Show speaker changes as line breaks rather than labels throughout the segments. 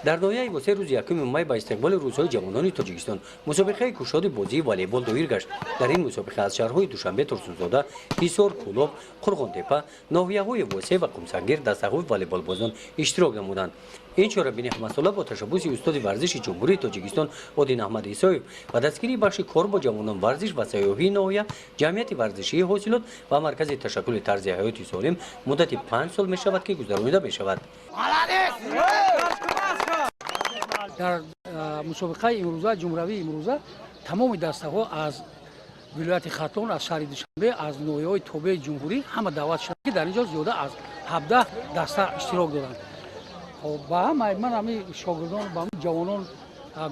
در ناحیه واسه روز یکم مای با استقبال روزهای جوانان تاجیکستان مسابقه کشاد بازی والیبال دایر گشت. در این مسابقه از شهرهای دوشنبه، ترسونزاده، هیسور، کولوب، قرغنتپه، ناحیه‌های واسه و قمسنگیر دسته‌های والیبال بازان اشتراک نمودند. این چهاربینی مسئله با تشبوس استاد ورزش جمهوری تاجیکستان اودین احمد عیسویف و دستگیری بخش کار با جوانان ورزش و سیاحی ناحیه جمعیت ورزشی حاصلات و مرکز تشکل طرز حیاتی سالم مدت 5 سال می شود که گذرانیده می شود.
در مسابقه امروزه جمهوری امروزه تمام دسته‌ها از ولایت خرطوم از شهر دوشنبه از ناحیه‌های تابع جمهوری همه دعوت شدند که در اینجا زیاده از 17 دسته اشتراک دارند. با من همین شاگردان با جوانان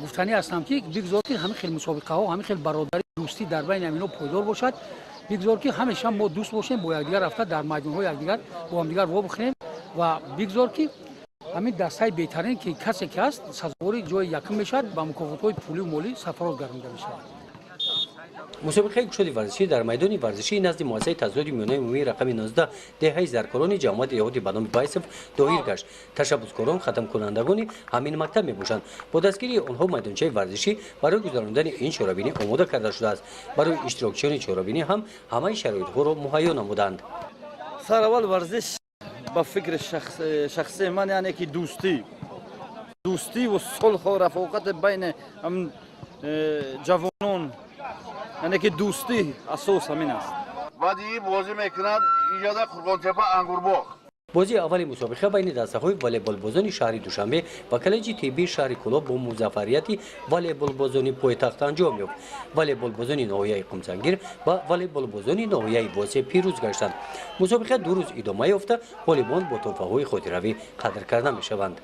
گفتنی هستم که بگذار که همین خیلی مسابقه ها همین خیلی برادری دوستی در بین اینا پایدار باشد. بگذار که همیشه ما دوست باشیم با یکدیگر رفته در میدان های یکدیگر با هم دیگر وا بخوریم و بگذار که همین دستای بهترین که کسی که است سزاوار جای یکم میشد با مکافات پولی و مالی سفارت گرفته میشود.
مسابقه کشاد ورزشی در میدان ورزشی نزد مؤسسه تزوید میانه عمومی رقم 19 دهه زرکاران جماعت یهودی به نام بایسف دایر گشت. تشبثکاران ختم کنندگان همین مکتب میباشند. با دستگیری آنها میدانچه ورزشی برای گذراندن این چهاربینی آماده کرده شده است. برای اشتراکچیان چهاربینی هم همه شرایط ها را مهیا نمودند.
سر اول ورزش با فکر شخصی من یعنی که دوستی و صلح و رفاقت بین جوانان یعنی که دوستی اساس همین است.
وادی بازی میکنند اینجا در قرغنتپه انگورباغ.
بازی اول مسابقه بین دسته‌های والیبال بازان شهر دوشنبه و کالج طبی شهر کولوب با موفقیت والیبال بازان پایتخت انجام یافت. والیبال بازان ناحیه قمسنگیر و والیبال بازان ناحیه واسه پیروز گشتند. مسابقه 2 روز ادامه یافته، والیبال با تحفه‌های خودروی قدر کرده می‌شوند.